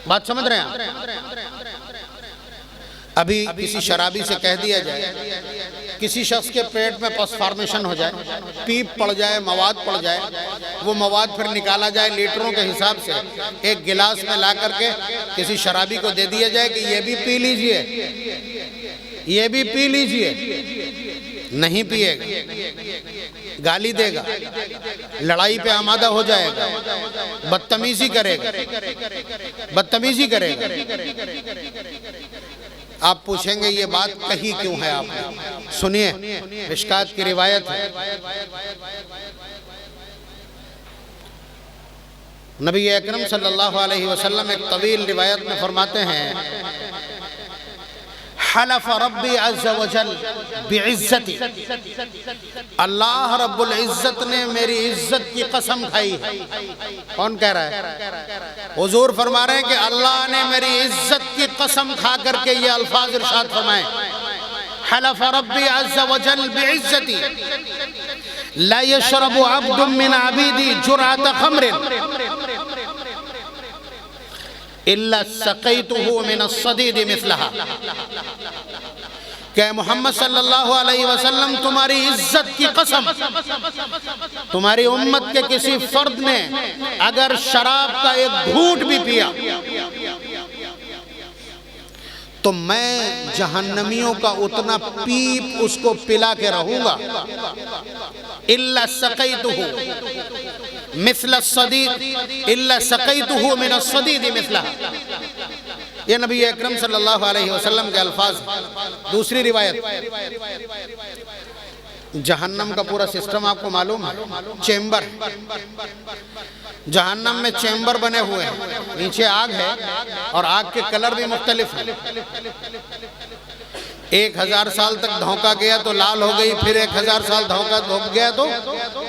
بات سمجھ رہے ہیں؟ ابھی کسی شرابی سے کہہ دیا جائے کسی شخص کے پیٹ میں پس فارمیشن ہو جائے، پیپ پڑ جائے، مواد پڑ جائے، وہ مواد پھر نکالا جائے لیٹروں کے حساب سے، ایک گلاس میں لا کر کے کسی شرابی کو دے دیا جائے کہ یہ بھی پی لیجئے، یہ بھی پی لیجئے، نہیں پیے گا، گالی دے گا، لڑائی پہ آمادہ ہو جائے گا، بدتمیزی کرے گا، بدتمیزی کرے گا۔ آپ پوچھیں گے یہ بات کہی کیوں ہے آپ نے؟ سنیے، مشکات کی روایت ہے، نبی اکرم صلی اللہ علیہ وسلم ایک طویل روایت میں فرماتے ہیں، حلف ربی عز وجل بعزتی، اللہ رب العزت نے میری عزت کی قسم کھائی ہے۔ کون کہہ رہا ہے؟ حضور فرما رہے ہیں کہ اللہ نے میری عزت کی قسم کھا کر کے یہ الفاظ ارشاد فرمائے، حلف ربی عز وجل بعزتی لا يشرب عبد من عبیدی جرعۃ خمر الا سقیتہ من الصدید مثلہا، کہ محمد صلی اللہ علیہ وسلم تمہاری عزت کی قسم، تمہاری امت کے کسی فرد نے اگر شراب کا ایک گھونٹ بھی پیا تو میں جہنمیوں کا اتنا پیپ اس کو پلا کے رہوں گا، الا سقیتہ مثل الصدید الا سقیتہ من الصدید مثلہا، یہ نبی اکرم صلی اللہ علیہ وسلم کے الفاظ۔ دوسری روایت، جہنم کا پورا سسٹم آپ کو معلوم ہے، چیمبر، جہنم میں چیمبر بنے ہوئے ہیں، نیچے آگ ہے اور آگ کے کلر بھی مختلف ہیں، 1000 سال تک دھونکا گیا تو لال ہو گئی، پھر 1000 سال دھونکا گیا تو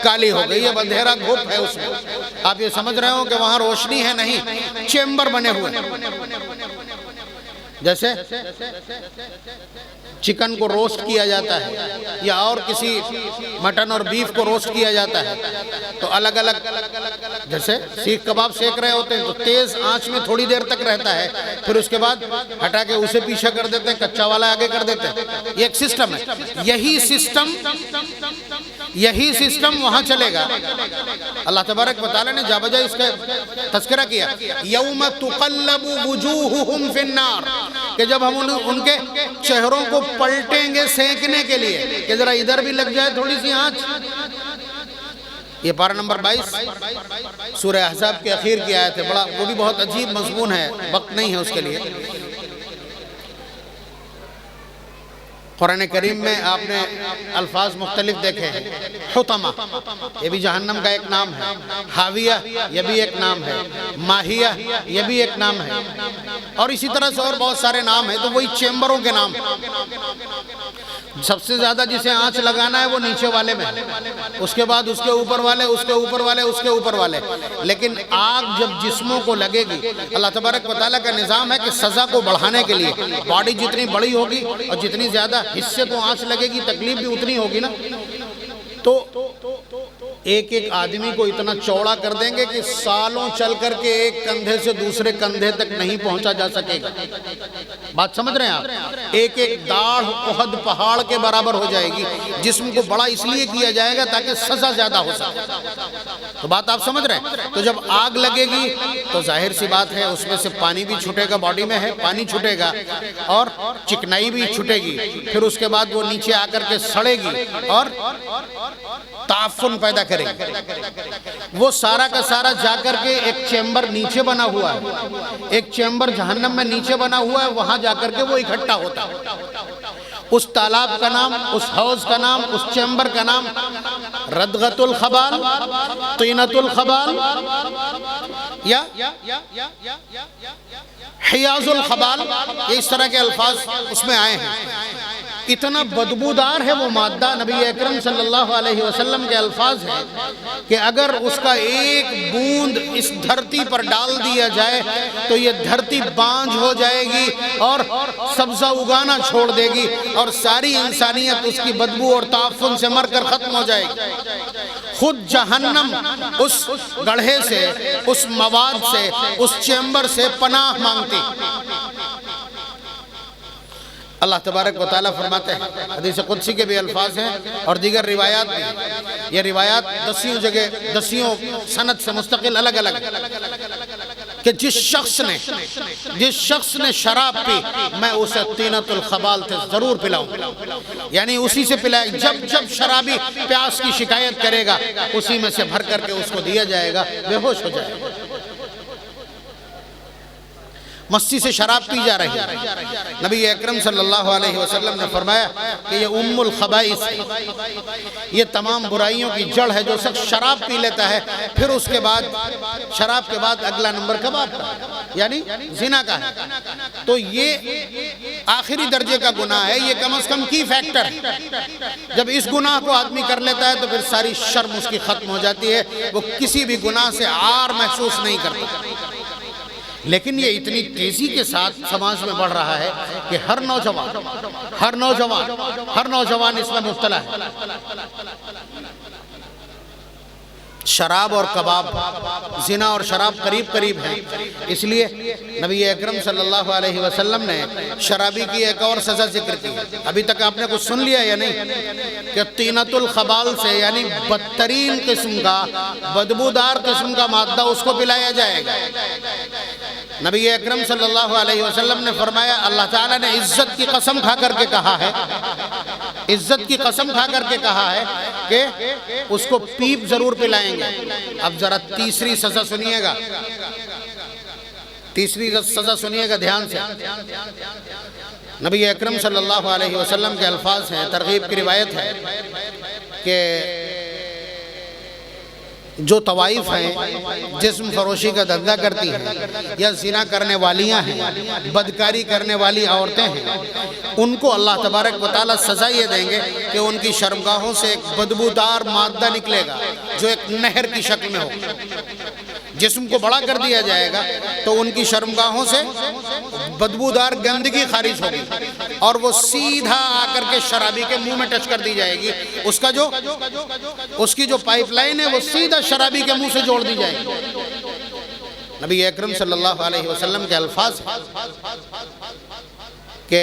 کالی ہو گئی، یہ اندھیرا گھوپ ہے اس میں۔ آپ یہ سمجھ رہے ہو کہ وہاں روشنی ہے؟ نہیں، چیمبر بنے ہوئے ہیں۔ جیسے چکن کو روسٹ کیا جاتا ہے یا اور کسی مٹن اور بیف کو روسٹ کیا جاتا ہے تو الگ الگ، جیسے سیخ کباب سیک رہے ہوتے ہیں تو تیز آنچ میں تھوڑی دیر تک رہتا ہے، پھر اس کے بعد ہٹا کے اسے پیچھے کر دیتے ہیں، کچا والا آگے کر دیتے ہیں، یہ ایک سسٹم ہے۔ یہی سسٹم وہاں چلے گا۔ اللہ تبارک و تعالی نے جا بجا اس کا تذکرہ کیا، یوم تقلب وجوہہم فی النار، کہ جب ہم ان کے چہروں کو پلٹیں گے سینکنے کے لیے کہ ذرا ادھر بھی لگ جائے تھوڑی سی آنچ۔ یہ پارہ نمبر 22 سورہ احزاب کے اخیر کی آیت ہے، بڑا وہ بھی بہت عجیب مضمون ہے، وقت نہیں ہے اس کے لیے۔ قرآن کریم میں آپ نے الفاظ مختلف دیکھے ہیں، حطمہ یہ بھی جہنم کا ایک نام ہے، حاویہ یہ بھی ایک نام ہے، ماہیہ یہ بھی ایک نام ہے، اور اسی طرح سے اور بہت سارے نام ہیں، تو وہی چیمبروں کے نام۔ سب سے زیادہ جسے آنچ لگانا ہے وہ نیچے والے میں، اس کے بعد اس کے اوپر والے، اس کے اوپر والے، اس کے اوپر والے۔ لیکن آگ جب جسموں کو لگے گی، اللہ تبارک و تعالیٰ کا نظام ہے کہ سزا کو بڑھانے کے لیے باڈی جتنی بڑی ہوگی اور جتنی زیادہ حصے کو آنچ لگے گی تکلیف بھی اتنی ہوگی نا، تو ایک ایک آدمی کو اتنا چوڑا کر دیں گے کہ سالوں چل کر کے ایک کندھے سے دوسرے کندھے تک نہیں پہنچا جا سکے گا۔ بات سمجھ رہے ہیں آپ؟ ایک ایک داڑھ احد پہاڑ کے برابر ہو جائے گی۔ جسم کو بڑا اس لیے کیا جائے گا تاکہ سزا زیادہ ہو سکے۔ تو بات آپ سمجھ رہے ہیں؟ تو جب آگ لگے گی تو ظاہر سی بات ہے اس میں سے پانی بھی چھٹے گا، باڈی میں ہے پانی چھٹے گا اور چکنائی بھی چھٹے گی، پھر اس کے بعد وہ نیچے آ کر کے سڑے گی اور تعفن پیدا کرے گی۔ وہ سارا کا سارا جا کر کے ایک چیمبر نیچے بنا ہوا ہے، ایک چیمبر جہنم میں نیچے بنا ہوا ہے، وہاں جا کر کے وہ اکٹھا ہوتا ہے۔ اس تالاب کا نام، اس حوض کا نام، اس چیمبر کا نام ردغۃ الخبال، طینۃ الخبال یا حیاض الخبال، یہ اس طرح کے الفاظ اس میں آئے ہیں۔ اتنا بدبودار ہے وہ مادہ، نبی اکرم صلی اللہ علیہ وسلم کے الفاظ ہیں کہ اگر اس کا ایک بوند اس دھرتی پر ڈال دیا جائے تو یہ دھرتی بانجھ ہو جائے گی اور سبزہ اگانا چھوڑ دے گی اور ساری انسانیت اس کی بدبو اور تعفن سے مر کر ختم ہو جائے گی۔ خود جہنم اس گڑھے سے، اس مواد سے، اس چیمبر سے پناہ مانگتی۔ اللہ تبارک و تعالیٰ فرماتے ہیں، حدیث قدسی کے بھی الفاظ ہیں اور دیگر روایات بھی، یہ روایات دسیوں جگہ دسیوں سند سے مستقل الگ الگ، کہ جس شخص نے شراب پی میں اسے طینۃ الخبال سے ضرور پلاؤں، یعنی اسی سے پلائے، جب شرابی پیاس کی شکایت کرے گا اسی میں سے بھر کر کے اس کو دیا جائے گا، بے ہوش ہو جائے گا۔ مستی سے شراب پی جا رہی ہے۔ نبی اکرم صلی اللہ علیہ وسلم نے فرمایا کہ یہ ام الخبائث ہے، یہ تمام برائیوں کی جڑ ہے۔ جو شخص شراب پی لیتا ہے پھر اس کے بعد شراب کے بعد اگلا نمبر کباب کا، یعنی زنا کا ہے، تو یہ آخری درجے کا گناہ ہے، یہ کم از کم کی فیکٹر ہے۔ جب اس گناہ کو آدمی کر لیتا ہے تو پھر ساری شرم اس کی ختم ہو جاتی ہے، وہ کسی بھی گناہ سے عار محسوس نہیں کرتا۔ لیکن یہ اتنی تیزی کے ساتھ سماج میں بڑھ رہا ہے کہ ہر نوجوان اس میں مبتلا ہے۔ شراب اور کباب، زنا اور شراب قریب قریب ہیں، اس لیے نبی اکرم صلی اللہ علیہ وسلم نے شرابی کی ایک اور سزا ذکر کی۔ ابھی تک آپ نے کچھ سن لیا یا نہیں؟ کہ طینۃ الخبال سے، یعنی بدترین قسم کا، بدبودار قسم کا مادہ اس کو پلایا جائے گا۔ نبی اکرم صلی اللہ علیہ وسلم نے فرمایا، اللہ تعالیٰ نے عزت کی قسم کھا کر کے کہا ہے، عزت کی قسم کھا کر کے کہا ہے کہ اس کو پیپ ضرور پلائیں گے۔ اب ذرا تیسری سزا سنیے گا، تیسری سزا سنیے گا دھیان سے۔ نبی اکرم صلی اللہ علیہ وسلم کے الفاظ ہیں، ترغیب کی روایت ہے کہ جو طوائف ہیں جسم فروشی کا دھندا کرتی ہیں یا زنا کرنے والیاں ہیں، بدکاری کرنے والی عورتیں ہیں، ان کو اللہ تبارک و تعالیٰ سزا یہ دیں گے کہ ان کی شرمگاہوں سے ایک بدبودار مادہ نکلے گا جو ایک نہر کی شکل میں ہو۔ جسم کو بڑا کر دیا جائے گا تو ان کی شرمگاہوں سے بدبودار گندگی خارج ہوگی اور وہ سیدھا آ کر کے شرابی کے منہ میں ٹچ کر دی جائے گی۔ اس کی جو پائپ لائن ہے وہ سیدھا شرابی کے منہ سے جوڑ دی جائے گی۔ نبی اکرم صلی اللہ علیہ وسلم کے الفاظ کہ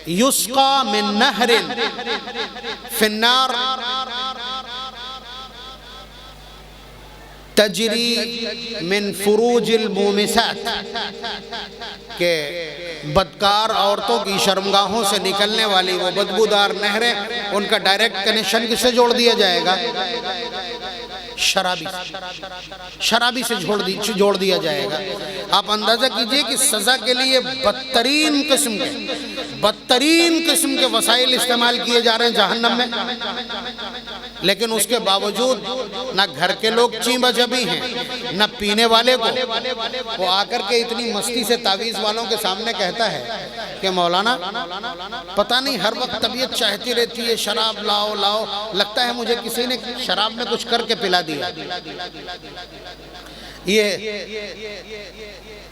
یسقا من نہر فی النار تجری من فروج المومسات، کہ بدکار عورتوں کی شرمگاہوں سے نکلنے والی وہ بدبودار نہریں، ان کا ڈائریکٹ کنیکشن کس سے جوڑ دیا جائے گا؟ شرابی سے جوڑ دیا جائے گا۔ آپ اندازہ کیجئے کہ سزا کے لیے بدترین قسم کے وسائل استعمال کیے جا رہے ہیں جہنم میں، لیکن اس کے باوجود نہ گھر کے لوگ چیں بجبی ہیں، نہ پینے والے کو۔ وہ آ کر کے اتنی مستی سے تعویذ والوں کے سامنے کہتا ہے کہ مولانا پتہ نہیں ہر وقت طبیعت چاہتی رہتی ہے شراب لاؤ لاؤ، لگتا ہے مجھے کسی نے شراب میں کچھ کر کے پلا دیا۔ یہ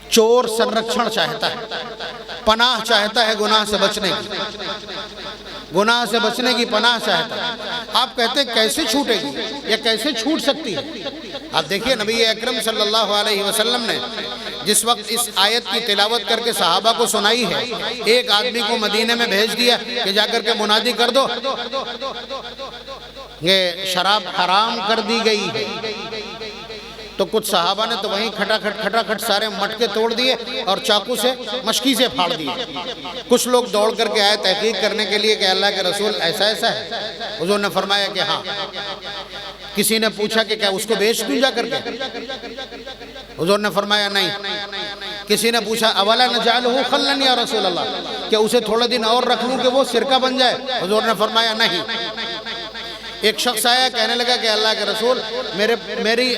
چور سنرکشن چاہتا ہے، پناہ چاہتا ہے گناہ سے بچنے کی پناہ چاہتا ہے۔ آپ کہتے ہیں کیسے چھوٹے گی، یا کیسے چھوٹ سکتی ہے؟ آپ دیکھیے نبی اکرم صلی اللہ علیہ وسلم نے جس وقت اس آیت کی تلاوت کر کے صحابہ کو سنائی ہے، ایک آدمی کو مدینے میں بھیج دیا کہ جا کر کے منادی کر دو یہ شراب حرام کر دی گئی ہے۔ تو کچھ صحابہ نے تو وہیں کھٹا سارے مٹکے توڑ دیے اور چاقو سے مشکی سے پھاڑ دیے۔ کچھ لوگ دوڑ کر کے آئے تحقیق کرنے کے لیے کہ اللہ کے رسول ایسا ہے؟ حضور نے فرمایا کہ ہاں۔ کسی نے پوچھا کہ کیا اس کو بیچ دوں جا کر کے؟ حضور نے فرمایا نہیں۔ کسی نے پوچھا اولا نجعلہ خلن یا رسول اللہ، کیا اسے تھوڑا دن اور رکھ لوں کہ وہ سرکہ بن جائے؟ حضور نے فرمایا نہیں۔ ایک شخص آیا کہنے لگا کہ اللہ کے رسول میری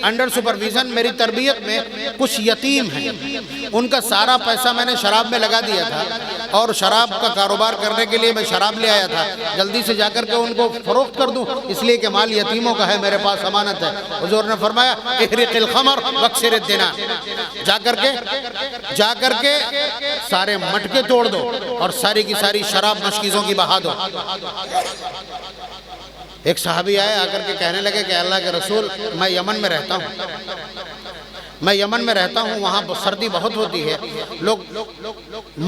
انڈر سپرویژن، میری تربیت میں کچھ یتیم ہیں، ان کا سارا پیسہ میں نے شراب میں لگا دیا تھا اور شراب کا کاروبار کرنے کے لیے میں شراب لے آیا تھا، جلدی سے جا کر کے ان کو فروخت کر دوں، اس لیے کہ مال یتیموں کا ہے، میرے پاس امانت ہے۔ حضور نے فرمایا احرق الخمر واکسر الدینار، جا کر کے سارے مٹکے توڑ دو اور ساری کی ساری شراب مشکیزوں کی بہا دو۔ ایک صحابی آئے آ کر کے کہنے لگے کہ اللہ کے رسول میں یمن میں رہتا ہوں، وہاں سردی بہت ہوتی ہے، لوگ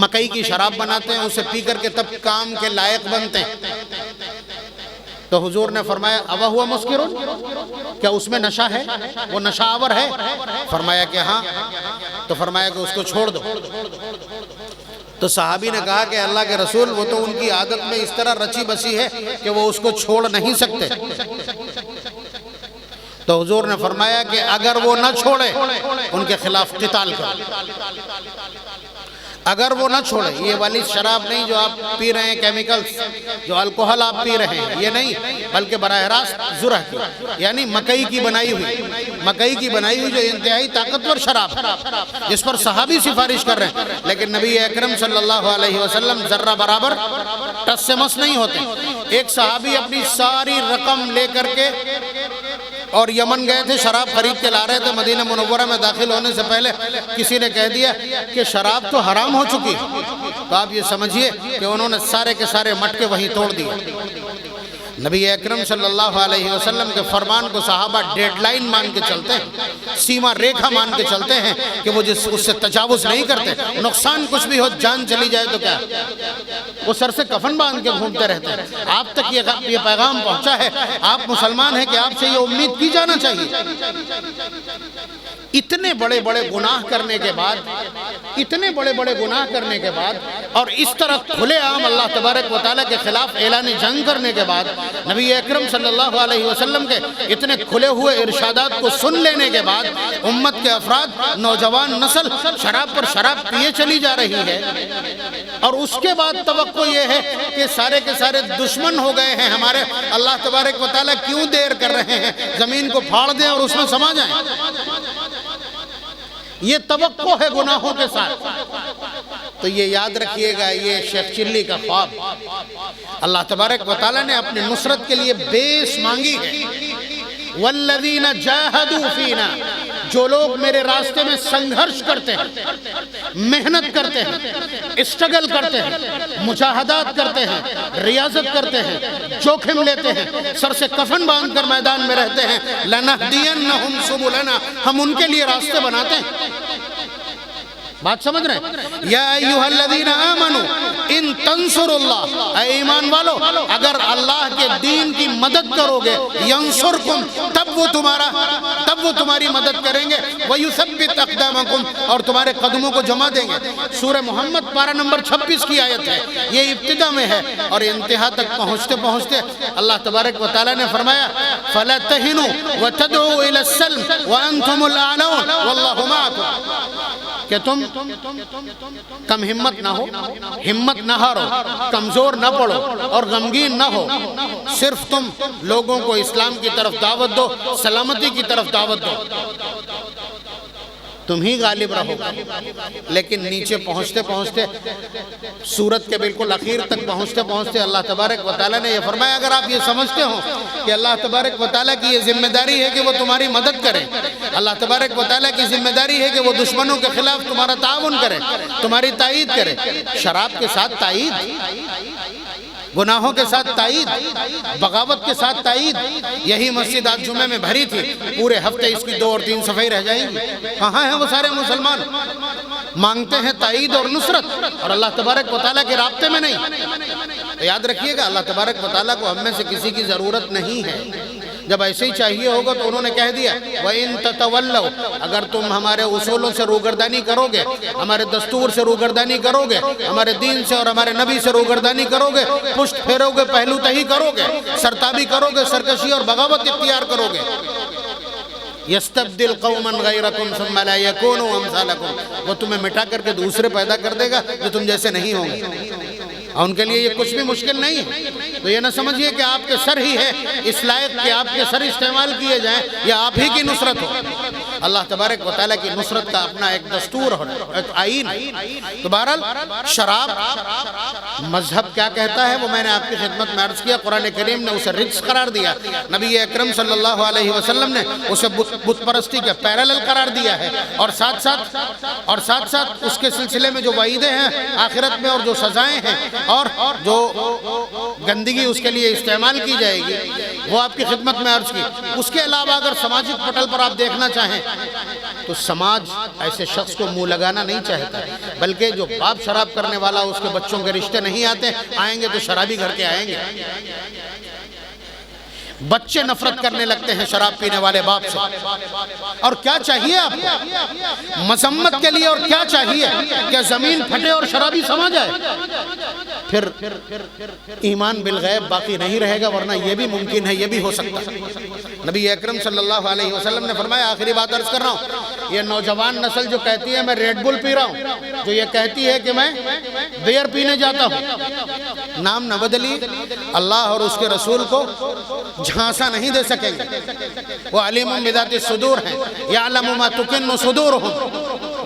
مکئی کی شراب بناتے ہیں، اسے پی کر کے تب کام کے لائق بنتے ہیں۔ تو حضور نے فرمایا اوہ ہوا مسکرون، کیا اس میں نشہ ہے، وہ نشہ آور ہے؟ فرمایا کہ ہاں۔ تو فرمایا کہ اس کو چھوڑ دو۔ تو صحابی نے کہا کہ اللہ کے رسول وہ تو ان کی عادت میں اس طرح رچی بسی ہے کہ وہ اس کو چھوڑ نہیں سکتے۔ تو حضور نے فرمایا کہ اگر وہ نہ چھوڑے ان کے خلاف قتال کرو، اگر وہ نہ چھوڑے۔ یہ والی شراب نہیں جو آپ پی رہے ہیں، کیمیکلز، جو الکوہل آپ پی رہے ہیں، یہ نہیں، بلکہ براہ راست ذرہ کی، یعنی مکئی کی بنائی ہوئی جو انتہائی طاقتور شراب، جس پر صحابی سفارش کر رہے ہیں، لیکن نبی اکرم صلی اللہ علیہ وسلم ذرہ برابر ٹس سے مس نہیں ہوتے۔ ایک صحابی اپنی ساری رقم لے کر کے اور یمن گئے تھے، شراب خرید کے لا رہے تھے، مدینہ منورہ میں داخل ہونے سے پہلے کسی نے کہہ دیا کہ شراب تو حرام ہو چکی، تو آپ یہ سمجھیے کہ انہوں نے سارے کے سارے مٹکے وہیں توڑ دیے۔ نبی اکرم صلی اللہ علیہ وسلم کے فرمان کو صحابہ ڈیڈ لائن مان کے چلتے ہیں، سیما ریکھا مان کے چلتے ہیں کہ وہ اس سے تجاوز نہیں کرتے۔ نقصان کچھ بھی ہو، جان چلی جائے تو کیا، وہ سر سے کفن باندھ کے گھومتے رہتے ہیں۔ آپ تک یہ پیغام پہنچا ہے، آپ مسلمان ہیں کہ آپ سے یہ امید کی جانا چاہیے۔ اتنے بڑے بڑے گناہ کرنے کے بعد اور اس طرح کھلے عام اللہ تبارک و تعالیٰ کے خلاف اعلان جنگ کرنے کے بعد، نبی اکرم صلی اللہ علیہ وسلم کے اتنے کھلے ہوئے ارشادات کو سن لینے کے بعد، امت کے افراد، نوجوان نسل شراب پر شراب پیے چلی جا رہی ہے، اور اس کے بعد توقع یہ ہے کہ سارے کے سارے دشمن ہو گئے ہیں ہمارے، اللہ تبارک و تعالیٰ کیوں دیر کر رہے ہیں، زمین کو پھاڑ دیں اور اس میں سما جائیں۔ یہ توقع ہے گناہوں کے ساتھ۔ تو یہ یاد رکھیے گا، یہ شیخ چلی کا خواب، اللہ تبارک و تعالیٰ نے اپنی نصرت کے لیے بیس مانگی ہے۔ والذین جاہدوا فینا، جو لوگ میرے راستے میں سنگھرش کرتے ہیں، محنت کرتے ہیں، اسٹرگل کرتے ہیں، مجاہدات کرتے ہیں، ریاضت کرتے ہیں، جوخم لیتے ہیں، سر سے کفن باندھ کر میدان میں رہتے ہیں، لَنَهْدِيَنَّهُمْ سُبُلَنَا، ہم ان کے لیے راستے بناتے ہیں۔ بات سمجھ رہے ہیں؟ یا ایوہا الذین آمنوا ان تنصر اللہ، اے ایمان والو اگر اللہ کے دین کی مدد کرو گے، ینصرکم، تب وہ تمہاری مدد کریں گے، وَيُثَبِّتْ أَقْدَامَكُمْ، اور تمہارے قدموں کو جمع دیں گے۔ سورہ محمد پارہ نمبر 26 کی آیت ہے، یہ ابتدا میں ہے، اور انتہا تک پہنچتے اللہ تبارک و تعالیٰ نے فرمایا فَلَا تَهِنُوا وَتَدْعُوا إِلَى السَّلْمِ وَأَنْتُمُ الْأَعْلَوْنَ وَاللَّهُ مَعَكُمْ، کہ تم کم ہمت نہ ہو، ہمت نہ ہارو، کمزور نہ پڑو اور غمگین نہ ہو، صرف تم لوگوں کو اسلام کی طرف دعوت دو، سلامتی کی طرف دعوت دو، تم ہی غالب رہو۔ لیکن نیچے پہنچتے سورت کے بالکل اخیر تک پہنچتے اللہ تبارک و تعالیٰ نے یہ فرمایا، اگر آپ یہ سمجھتے ہو کہ اللہ تبارک و تعالیٰ کی یہ ذمہ داری ہے کہ وہ تمہاری مدد کرے، اللہ تبارک و تعالیٰ کی ذمہ داری ہے کہ وہ دشمنوں کے خلاف تمہارا تعاون کرے، تمہاری تائید کرے، شراب کے ساتھ تائید، گناہوں کے ساتھ تائید، بغاوت کے ساتھ تائید، یہی مسجد آج جمعہ میں بھری تھی، پورے ہفتے اس کی 2 اور 3 صفحے رہ جائیں گی۔ کہاں ہیں وہ سارے مسلمان؟ مانگتے ہیں تائید اور نصرت، اور اللہ تبارک و تعالیٰ کے رابطے میں نہیں۔ تو یاد رکھیے گا، اللہ تبارک و تعالیٰ کو ہم میں سے کسی کی ضرورت نہیں ہے۔ جب ایسے ہی چاہیے ہوگا تو انہوں نے کہہ دیا وَإِن تَتَوَلَّوْا، اگر تم ہمارے اصولوں سے روگردانی کرو گے، ہمارے دستور سے روگردانی کرو گے، ہمارے دین سے اور ہمارے نبی سے روگردانی کرو گے، پشت پھیرو گے، پہلو تہی کرو گے، سرتابی کرو گے، سرکشی اور بغاوت اختیار کرو گے، يَسْتَبْدِلْ قَوْمًا غَيْرَكُمْ ثُمَّ لَا يَكُونُوا أَمْثَالَكُمْ، وہ تمہیں مٹا کر کے دوسرے پیدا کر دے گا جو تم جیسے نہیں ہوں گے، اور ان کے لیے یہ کچھ بھی مشکل نہیں ہے۔ تو یہ نہ سمجھیے کہ آپ کے سر ہی ہے اس لائق کہ آپ کے سر استعمال کیے جائیں یا آپ ہی کی نصرت ہو۔ اللہ تبارک و تعالیٰ کی نصرت کا اپنا ایک دستور ہے، ایک آئین۔ تو بہرحال شراب مذہب کیا کہتا ہے وہ میں نے آپ کی خدمت میں عرض کیا۔ قرآن کریم نے اسے رجس قرار دیا، نبی اکرم صلی اللہ علیہ وسلم نے اسے بت پرستی کے پیرالل قرار دیا ہے، اور ساتھ ساتھ اس کے سلسلے میں جو وعیدیں ہیں آخرت میں اور جو سزائیں ہیں اور جو گندگی اس کے لیے استعمال کی جائے گی وہ آپ کی خدمت میں عرض کی۔ اس کے علاوہ اگر سماجی پٹل پر آپ دیکھنا چاہیں تو سماج ایسے شخص کو منہ لگانا نہیں چاہتا، بلکہ جو باپ شراب کرنے والا اس کے بچوں کے رشتے نہیں آتے، آئیں گے تو شرابی گھر کے آئیں گے۔ بچے نفرت کرنے لگتے ہیں شراب پینے والے باپ سے۔ اور کیا چاہیے آپ کو مذمت کے لیے؟ اور کیا چاہیے کہ زمین پھٹے اور شرابی سما جائے؟ پھر ایمان بالغیب باقی نہیں رہے گا، ورنہ یہ بھی ممکن ہے، یہ بھی ہو سکتا ہے۔ نبی اکرم صلی اللہ علیہ وسلم نے فرمایا، آخری بات عرض کر رہا ہوں، یہ نوجوان نسل جو کہتی ہے میں ریڈ بل پی رہا ہوں، جو یہ کہتی ہے کہ میں بیئر پینے جاتا ہوں، نام نہ بدلی، اللہ اور اس کے رسول کو جھانسا نہیں دے سکیں گے۔ وہ علیم بذات الصدور ہیں، یعلم ما تکن صدورہم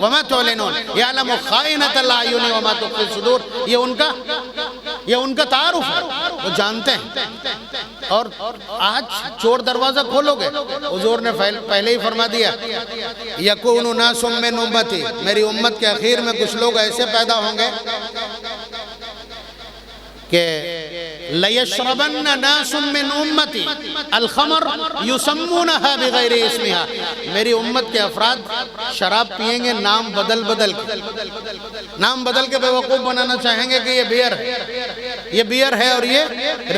وما تعلنون، یعلم خائنۃ الاعین وما تخفی الصدور، یہ ان کا تعارف ہے، وہ جانتے ہیں۔ اور آج چور دروازہ کھولو گے، حضور نے پہلے ہی فرما دیا، یکون ناس من امتی، میری امت کے اخیر میں کچھ لوگ ایسے پیدا ہوں گے کہ لیشربن ناس من امتی الخمر یسمونها بغیر اسمها، میری امت کے افراد شراب پیئیں گے نام بدل کے بیوقوف بنانا چاہیں گے کہ یہ بیئر ہے اور یہ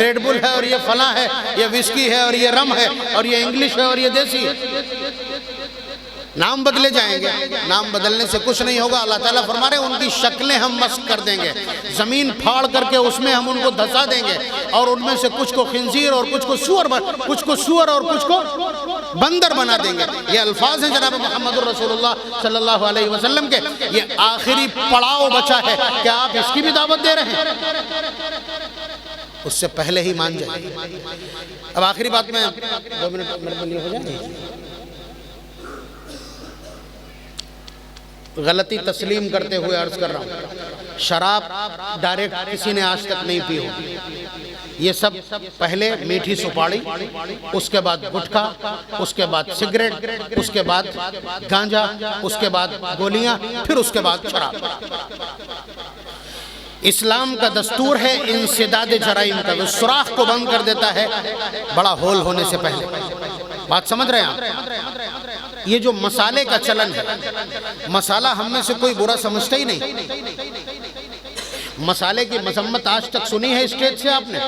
ریڈ بل ہے اور یہ فلاں ہے، یہ وسکی ہے اور یہ رم ہے اور یہ انگلش ہے اور یہ دیسی ہے۔ نام بدلے جائیں گے، نام بدلنے سے کچھ نہیں ہوگا۔ اللہ تعالیٰ فرما رہے ہیں ان کی شکلیں ہم مسخ کر دیں گے، زمین پھاڑ کر کے اس میں ہم ان کو دھسا دیں گے، اور ان میں سے کچھ کو خنزیر اور کچھ کو سور اور کچھ کو بندر بنا دیں گے۔ یہ الفاظ ہیں جناب محمد الرسول اللہ صلی اللہ علیہ وسلم کے۔ یہ آخری پڑاؤ بچا ہے، کیا آپ اس کی بھی دعوت دے رہے ہیں؟ اس سے پہلے ہی مان جائیں۔ اب آخری بات میں 2 منٹ میرے لیے ہو جائے، غلطی تسلیم کرتے ہوئے عرض کر رہا ہوں، شراب ڈائریکٹ کسی نے آج تک نہیں پی ہوگی۔ یہ سب پہلے میٹھی سپاڑی، اس کے بعد گٹکا، اس کے بعد سگریٹ، اس کے بعد گانجا، اس کے بعد گولیاں، پھر اس کے بعد شراب۔ اسلام کا دستور ہے انسداد جرائم کا، وہ سوراخ کو بند کر دیتا ہے بڑا ہول ہونے سے پہلے۔ بات سمجھ رہے ہیں آپ؟ یہ جو مسالے کا چلن ہے، مسالہ ہم میں سے کوئی برا سمجھتا ہی نہیں۔ مسالے کی مذمت آج تک سنی ہے اسٹیج سے آپ نے؟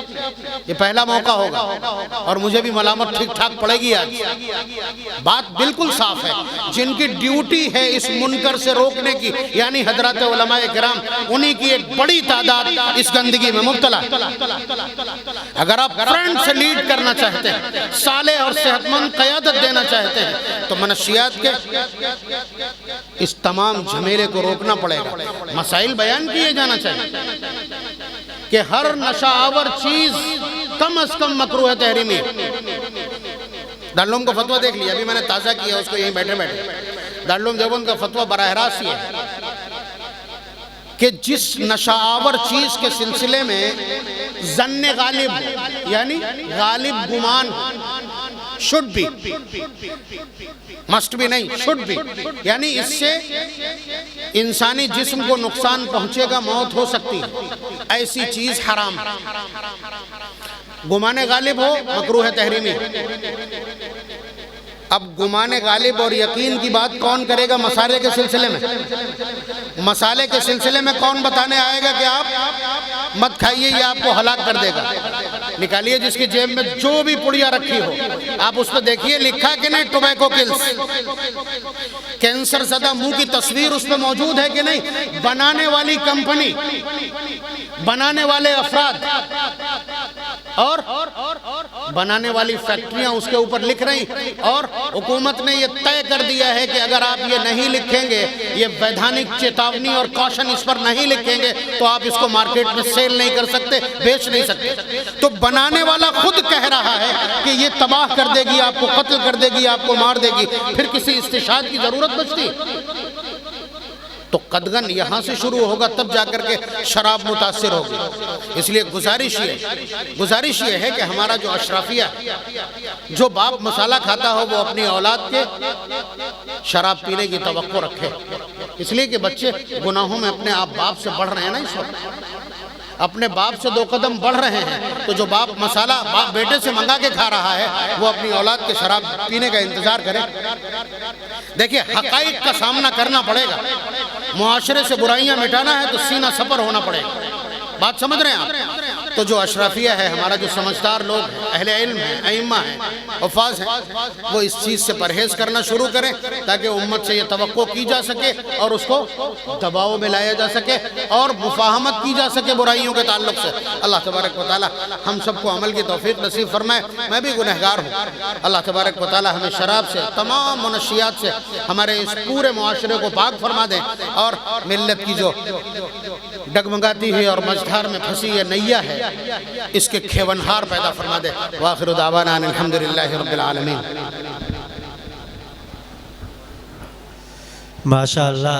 یہ پہلا موقع ہوگا، اور مجھے بھی ملامت ٹھیک ٹھاک پڑے گی آج۔ بات بالکل صاف ہے، جن کی ڈیوٹی ہے اس منکر سے روکنے کی، یعنی حضرات علماء کرام، انہی کی ایک بڑی تعداد اس گندگی میں مبتلا ہے۔ اگر آپ فرنٹ سے لیڈ کرنا چاہتے ہیں، صالح اور صحت مند قیادت دینا چاہتے ہیں، تو منشیات کے اس تمام جھمیلے کو روکنا پڑے گا۔ مسائل بیان کیے جانا چاہیے کہ ہر نشہ آور چیز کم از کم مکروہ تحریمی ہے۔ دارالعلوم کا فتویٰ دیکھ لیا، ابھی میں نے تازہ کیا اس کو یہیں بیٹھے دارالعلوم دیوبند کا فتویٰ براہ راست یہ ہے کہ جس نشہ آور چیز کے سلسلے میں ظن غالب، یعنی غالب گمان، should be، must be نہیں، should be، یعنی اس سے انسانی جسم کو نقصان پہنچے گا، موت ہو سکتی ہے، ایسی چیز حرام۔ گمان غالب ہو مکروہ تحریمی۔ اب گمان غالب اور یقین کی بات کون کرے گا مسالے کے سلسلے میں؟ مسالے کے سلسلے میں کون بتانے آئے گا کہ آپ مت کھائیے، یہ آپ کو ہلاک کر دے گا؟ نکالیے جس کی جیب میں جو بھی پڑیا رکھی ہو، آپ اس پہ دیکھیے لکھا کہ نہیں ٹوبیکو کلز، کینسر زدہ منہ کی تصویر اس پہ موجود ہے کہ نہیں؟ بنانے والی کمپنی، بنانے والے افراد اور بنانے والی فیکٹریاں اس کے اوپر لکھ رہی، اور حکومت نے یہ طے کر دیا ہے کہ اگر آپ یہ نہیں لکھیں گے، یہ ویدھانک چیتاونی اور کوشن اس پر نہیں لکھیں گے تو آپ اس کو مارکیٹ میں سیل نہیں کر سکتے، بیچ نہیں سکتے۔ تو بنانے والا خود کہہ رہا ہے کہ یہ تباہ کر دے گی، آپ کو قتل کر دے گی، آپ کو مار دے گی، پھر کسی استشہاد کی ضرورت بچتی؟ تو قدغن یہاں سے شروع ہوگا، تب جا کر کے شراب متاثر ہوگی۔ اس لیے گزارش یہ ہے کہ ہمارا جو اشرافیہ، جو باپ مسالہ کھاتا ہو وہ اپنی اولاد کے شراب پینے کی توقع رکھے، اس لیے کہ بچے گناہوں میں اپنے آپ باپ سے بڑھ رہے ہیں نا، اس وقت اپنے باپ سے 2 قدم بڑھ رہے ہیں، تو جو باپ مسالہ باپ بیٹے سے منگا کے کھا رہا ہے وہ اپنی اولاد کے شراب پینے کا انتظار کرے۔ دیکھیں، حقائق کا سامنا کرنا پڑے گا، معاشرے سے برائیاں مٹانا ہے تو سینہ سپر ہونا پڑے گا۔ بات سمجھ رہے ہیں آپ؟ تو جو اشرافیہ ہے، ہمارا جو سمجھدار لوگ ہیں، اہل علم ہیں، ائمہ ہیں، حفاظ ہیں، وہ اس چیز سے پرہیز کرنا شروع کریں تاکہ امت سے یہ توقع کی جا سکے اور اس کو دباؤ میں لایا جا سکے اور مفاہمت کی جا سکے برائیوں کے تعلق سے۔ اللہ تبارک و تعالی ہم سب کو عمل کی توفیق نصیب فرمائے۔ میں بھی گنہگار ہوں، اللہ تبارک و تعالی ہمیں شراب سے، تمام منشیات سے ہمارے اس پورے معاشرے کو پاک فرما دیں، اور ملت کی جو ڈگمگاتی ہے اور مجدھار میں پھنسی یہ نیا ہے، اس کے کھیونہار پیدا فرما دے۔ وآخر دعوانا ان الحمدللہ رب العالمین۔ ماشاءاللہ۔